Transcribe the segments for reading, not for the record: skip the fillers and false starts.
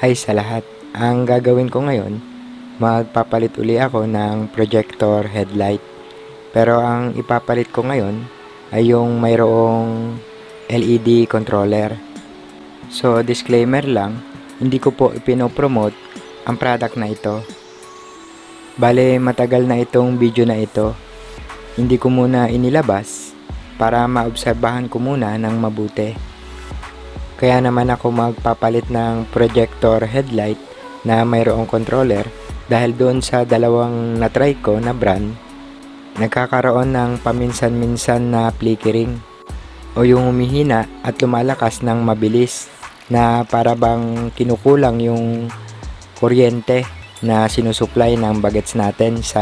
Hi sa lahat. Ang gagawin ko ngayon, magpapalit uli ako ng projector headlight. Pero ang ipapalit ko ngayon ay yung mayroong LED controller. So disclaimer lang, hindi ko po ipinopromote ang product na ito. Bale matagal na itong video na ito. Hindi ko muna inilabas para maobserbahan ko muna ng mabuti. Kaya naman ako magpapalit ng projector headlight na mayroong controller dahil doon sa dalawang na-try ko na brand, nagkakaroon ng paminsan-minsan na flickering o yung humihina at lumalakas ng mabilis na para bang kinukulang yung kuryente na sinusupply ng bagets natin sa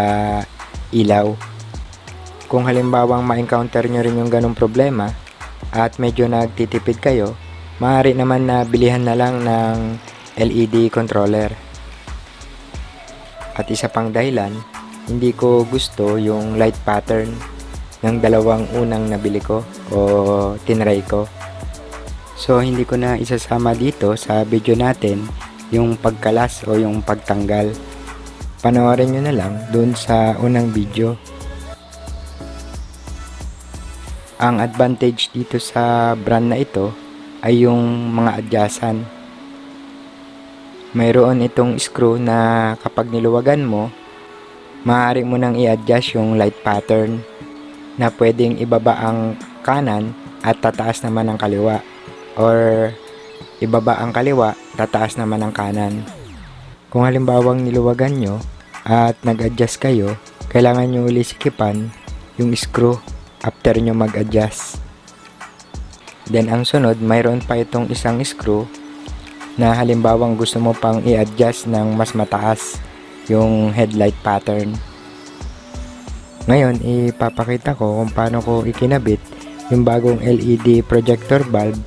ilaw. Kung halimbawang ma-encounter nyo rin yung ganong problema at medyo nagtitipid kayo, maaari naman na bilihan na lang ng LED controller. At isa pang dahilan, hindi ko gusto yung light pattern ng dalawang unang nabili ko o tinry ko. So hindi ko na isasama dito sa video natin yung pagkalas o yung pagtanggal. Panoorin nyo na lang dun sa unang video. Ang advantage dito sa brand na ito ay yung mga adyasan. Mayroon itong screw na kapag niluwagan mo, maaari mo nang i-adjust yung light pattern na pwedeng ibaba ang kanan at tataas naman ang kaliwa, or ibaba ang kaliwa, tataas naman ang kanan. Kung halimbawang niluwagan nyo at nag-adjust kayo, kailangan nyo uli sikipan yung screw after nyo mag-adjust. Then ang sunod, mayroon pa itong isang screw na halimbawang gusto mo pang i-adjust ng mas mataas yung headlight pattern. Ngayon, ipapakita ko kung paano ko ikinabit yung bagong LED projector bulb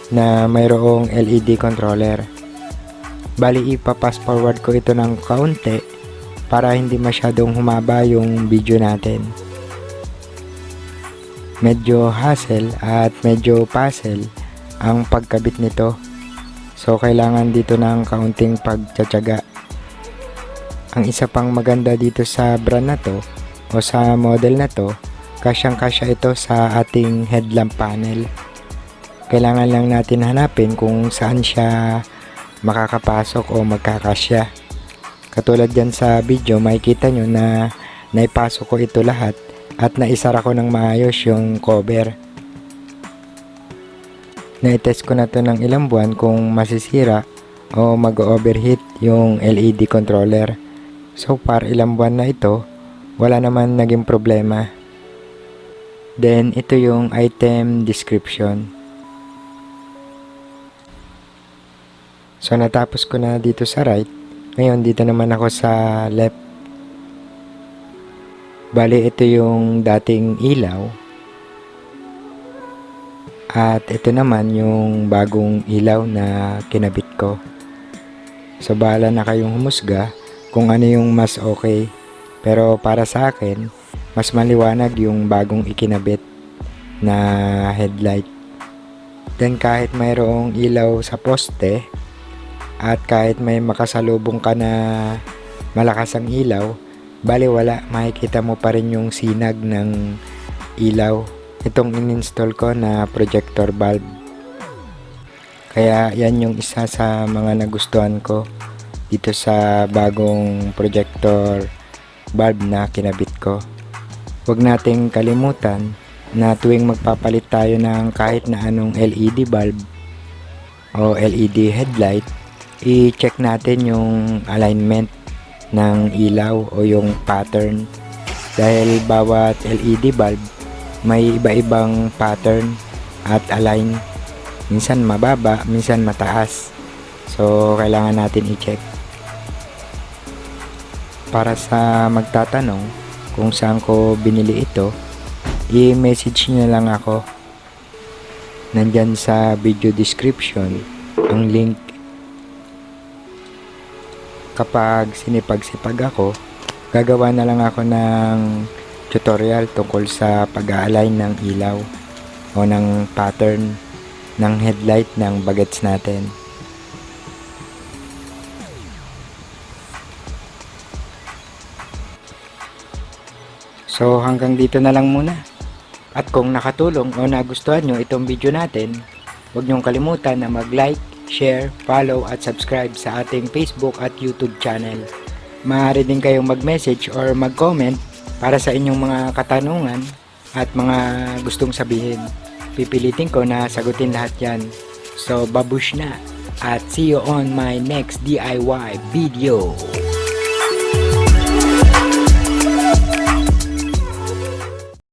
na mayroong LED controller. Bali, ipa-fast forward ko ito ng kaunti para hindi masyadong humaba yung video natin. Medyo hassle at medyo puzzle ang pagkabit nito. So kailangan dito ng kaunting pagtsatsaga. Ang isa pang maganda dito sa brand na to o sa model na to, kasyang-kasya ito sa ating headlamp panel. Kailangan lang natin hanapin kung saan siya makakapasok o magkakasya. Katulad dyan sa video, makikita nyo na naipasok ko ito lahat at naisara ko ng maayos yung cover. Na-test ko na to ng ilang buwan kung masisira o mag-overheat yung LED controller. So far, ilang buwan na ito, wala naman naging problema. Then, ito yung item description. So, natapos ko na dito sa right. Ngayon, dito naman ako sa left. Bali, ito yung dating ilaw. At ito naman yung bagong ilaw na kinabit ko. So, bahala na kayong humusga kung ano yung mas okay. Pero para sa akin, mas maliwanag yung bagong ikinabit na headlight. Then kahit mayroong ilaw sa poste at kahit may makasalubong ka na malakas ang ilaw, bali wala, makikita mo pa rin yung sinag ng ilaw. Itong in-install ko na projector bulb. Kaya yan yung isa sa mga nagustuhan ko dito sa bagong projector bulb na kinabit ko. Huwag nating kalimutan na tuwing magpapalit tayo ng kahit na anong LED bulb o LED headlight, i-check natin yung alignment ng ilaw o yung pattern. Dahil bawat LED bulb may iba-ibang pattern at align. Minsan mababa, minsan mataas. So, kailangan natin i-check. Para sa magtatanong kung saan ko binili ito, i-message nyo lang ako. Nandyan sa video description ang link. Kapag sinipag-sipag ako, gagawa na lang ako ng tutorial tungkol sa pag-a-align ng ilaw o ng pattern ng headlight ng bagets natin. So hanggang dito na lang muna. At kung nakatulong o nagustuhan nyo itong video natin, huwag nyong kalimutan na mag-like, share, follow at subscribe sa ating Facebook at YouTube channel. Maaari din kayong mag-message or mag-comment para sa inyong mga katanungan at mga gustong sabihin. Pipilitin ko na sagutin lahat yan. So babush na at see you on my next DIY video.